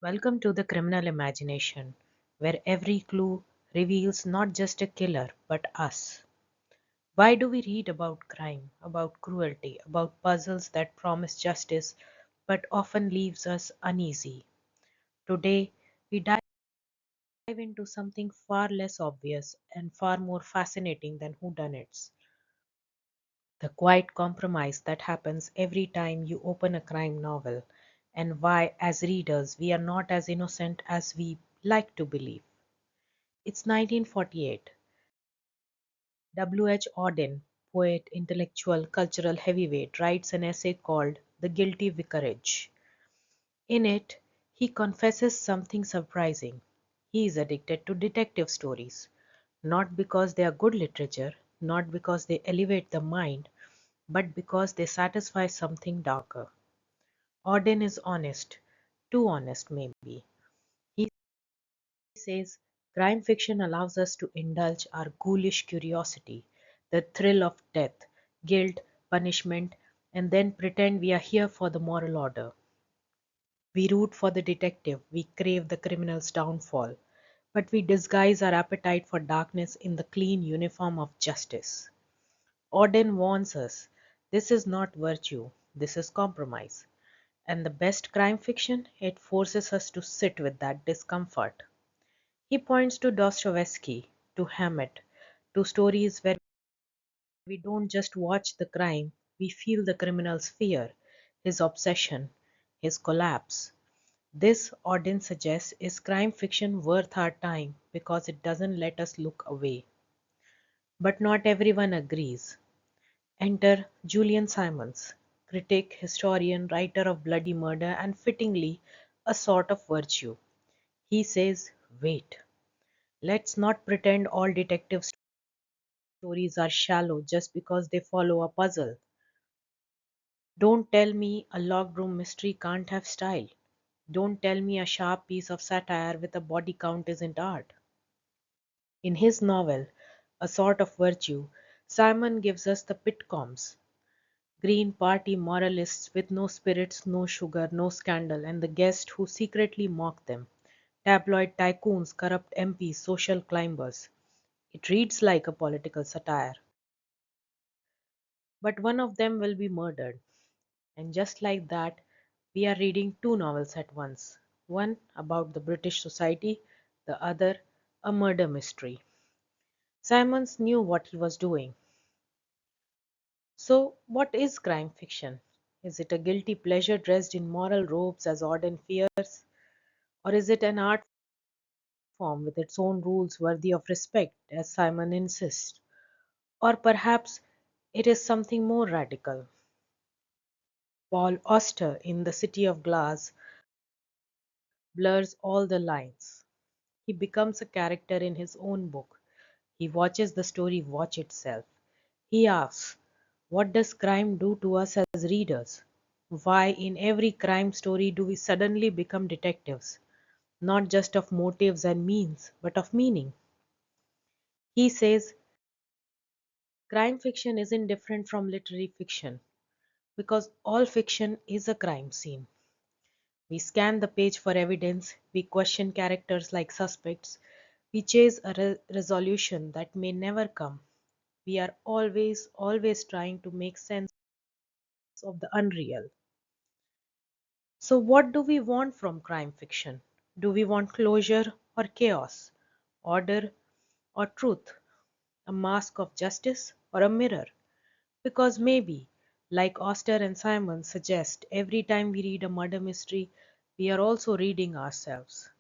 Welcome to the criminal imagination, where every clue reveals not just a killer but us. Why do we read about crime, about cruelty, about puzzles that promise justice but often leaves us uneasy? Today, we dive into something far less obvious and far more fascinating than whodunits. The quiet compromise that happens every time you open a crime novel, and why, as readers, we are not as innocent as we like to believe. It's 1948. W. H. Auden, poet, intellectual, cultural heavyweight, writes an essay called The Guilty Vicarage. In it, he confesses something surprising. He is addicted to detective stories, not because they are good literature, not because they elevate the mind, but because they satisfy something darker. Auden is honest, too honest maybe. He says crime fiction allows us to indulge our ghoulish curiosity, the thrill of death, guilt, punishment, and then pretend we are here for the moral order. We root for the detective, we crave the criminal's downfall, but we disguise our appetite for darkness in the clean uniform of justice. Auden warns us this is not virtue, this is compromise. And the best crime fiction, it forces us to sit with that discomfort. He points to Dostoevsky, to Hammett, to stories where we don't just watch the crime, we feel the criminal's fear, his obsession, his collapse. This, Auden suggests, is crime fiction worth our time because it doesn't let us look away. But not everyone agrees. Enter Julian Symons, critic, historian, writer of bloody murder, and fittingly, a sort of virtue. He says, wait, let's not pretend all detective stories are shallow just because they follow a puzzle. Don't tell me a locked room mystery can't have style. Don't tell me a sharp piece of satire with a body count isn't art. In his novel, A Sort of Virtue, Simon gives us the pitcoms, Green Party moralists with no spirits, no sugar, no scandal, and the guests who secretly mock them. Tabloid tycoons, corrupt MPs, social climbers. It reads like a political satire. But one of them will be murdered. And just like that, we are reading two novels at once. One about the British society, the other a murder mystery. Simons knew what he was doing. So, what is crime fiction? Is it a guilty pleasure dressed in moral robes as Auden fears? Or is it an art form with its own rules worthy of respect, as Simon insists? Or perhaps it is something more radical. Paul Auster in The City of Glass blurs all the lines. He becomes a character in his own book. He watches the story watch itself. He asks, what does crime do to us as readers? Why, in every crime story, do we suddenly become detectives? Not just of motives and means, but of meaning. He says crime fiction isn't different from literary fiction because all fiction is a crime scene. We scan the page for evidence, we question characters like suspects, we chase a resolution that may never come. We are always trying to make sense of the unreal. So, what do we want from crime fiction? Do we want closure or chaos? Order or truth? A mask of justice or a mirror? Because maybe, like Auster and Simon suggest, every time we read a murder mystery, we are also reading ourselves.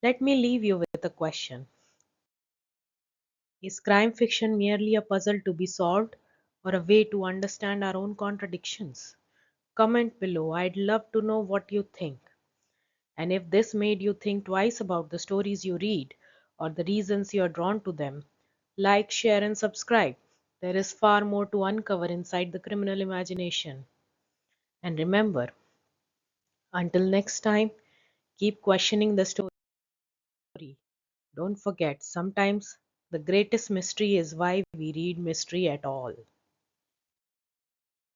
Let me leave you with a question. Is crime fiction merely a puzzle to be solved or a way to understand our own contradictions? Comment below. I'd love to know what you think. And if this made you think twice about the stories you read or the reasons you are drawn to them, like, share, and subscribe. There is far more to uncover inside the criminal imagination. And remember, until next time, keep questioning the story. Don't forget, sometimes the greatest mystery is why we read mystery at all.